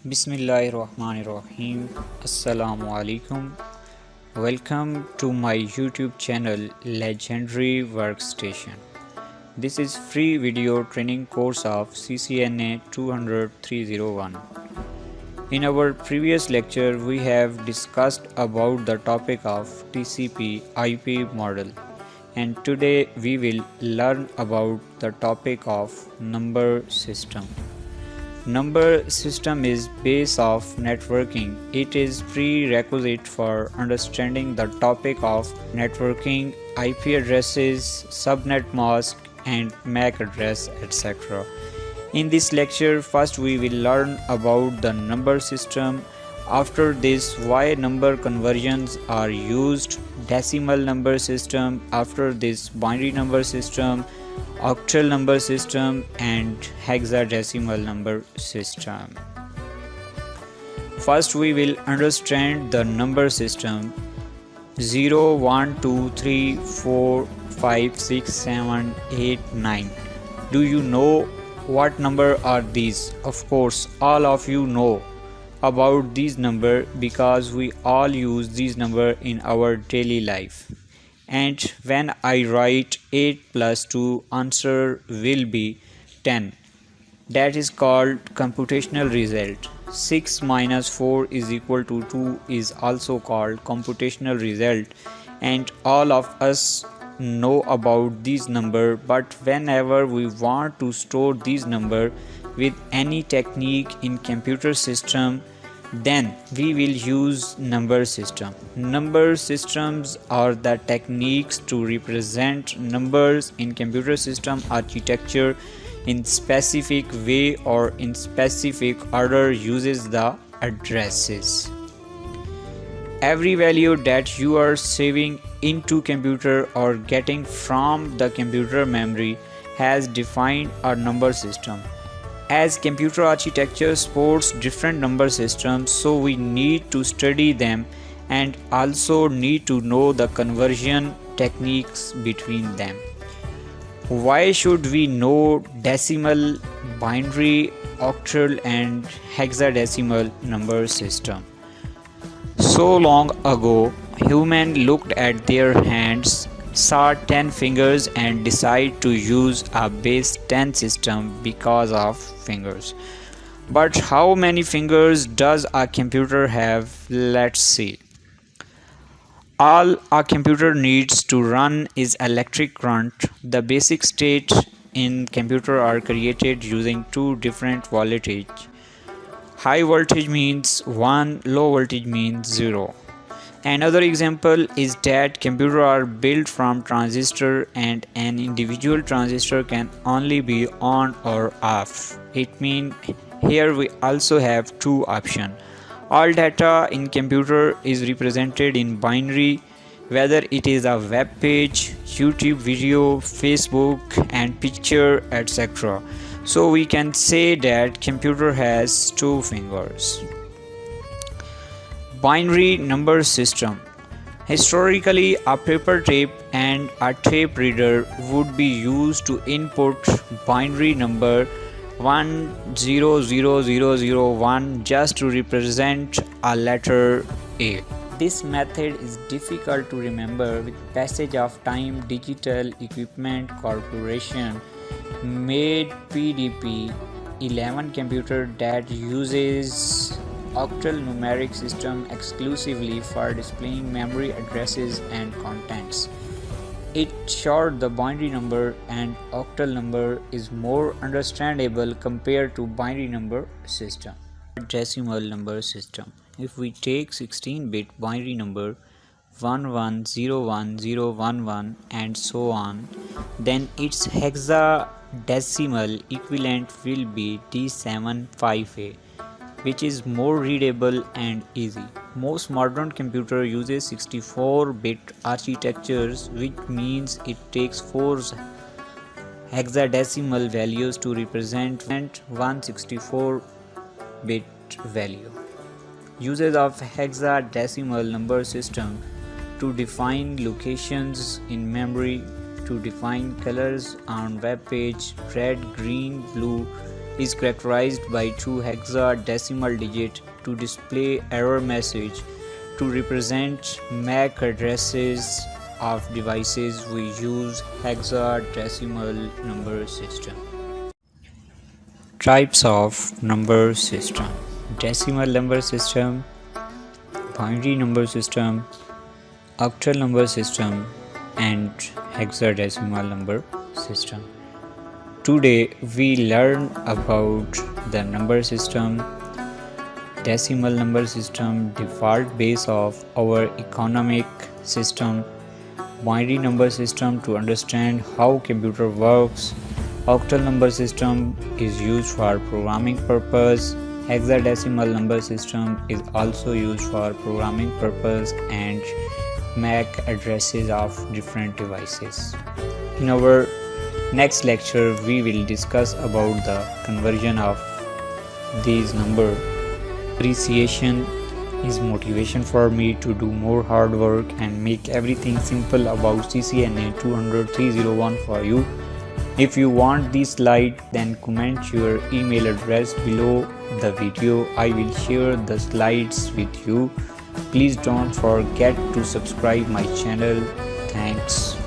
Bismillahirrahmanirrahim. Assalamu alaikum. Welcome to my YouTube channel Legendary Workstation. This is free video training course of CCNA 200-301. In our previous lecture we have discussed about the topic of TCP IP model, and today we will learn about the topic of number system. Number system is base of networking. It is prerequisite for understanding the topic of networking, IP addresses, subnet mask and MAC address, etc. In this lecture, first we will learn about the number system. After this, why number conversions are used, decimal number system, after this binary number system, octal number system and hexadecimal number system. First we will understand the number system. 0, 1, 2, 3, 4, 5, 6, 7, 8, 9. Do you know what number are these? Of course, all of you know about these number because we all use these number in our daily life. And when I write 8 plus 2, answer will be 10. That is called computational result. 6 minus 4 is equal to 2 is also called computational result, and all of us know about these number, but whenever we want to store these number with any technique in computer system, then we will use number system. Number systems are the techniques to represent numbers in computer system architecture in specific way or in specific order uses the addresses. Every value that you are saving into computer or getting from the computer memory has defined a number system. As computer architecture supports different number systems, so we need to study them and also need to know the conversion techniques between them. Why should we know decimal, binary, octal and hexadecimal number system? So long ago, humans looked at their hands, saw 10 fingers and decide to use a base 10 system because of fingers. But how many fingers does a computer have? Let's see. All a computer needs to run is electric current. The basic state in computer are created using two different voltage. High voltage means 1, low voltage means 0. Another example is that computers are built from transistor and an individual transistor can only be on or off. It means here we also have two options. All data in computer is represented in binary, whether it is a web page, YouTube video, Facebook and picture, etc. So we can say that computer has two fingers. Binary number system. Historically, a paper tape and a tape reader would be used to input binary number 100001 just to represent a letter A. This method is difficult to remember. With passage of time, Digital Equipment Corporation made PDP 11 computer that uses octal numeric system exclusively for displaying memory addresses and contents. It showed the binary number and octal number is more understandable compared to binary number system. Decimal number system. If we take 16-bit binary number 11011011 and so on, then its hexadecimal equivalent will be D75A, which is more readable and easy. Most modern computer uses 64-bit architectures, which means it takes 4 hexadecimal values to represent 164-bit value. Uses of hexadecimal number system to define locations in memory, to define colors on web page, red, green, blue, is characterized by two hexadecimal digits to display error message. To represent MAC addresses of devices, we use hexadecimal number system. Types of number system: decimal number system, binary number system, octal number system, and hexadecimal number system. Today we learn about the number system, decimal number system, default base of our economic system, binary number system to understand how computer works, octal number system is used for programming purpose, hexadecimal number system is also used for programming purpose, and MAC addresses of different devices. In our next lecture we will discuss about the conversion of these numbers. Appreciation is motivation for me to do more hard work and make everything simple about CCNA 200-301 for you. If you want this slide, then comment your email address below the video. I will share the slides with you. Please don't forget to subscribe my channel. Thanks.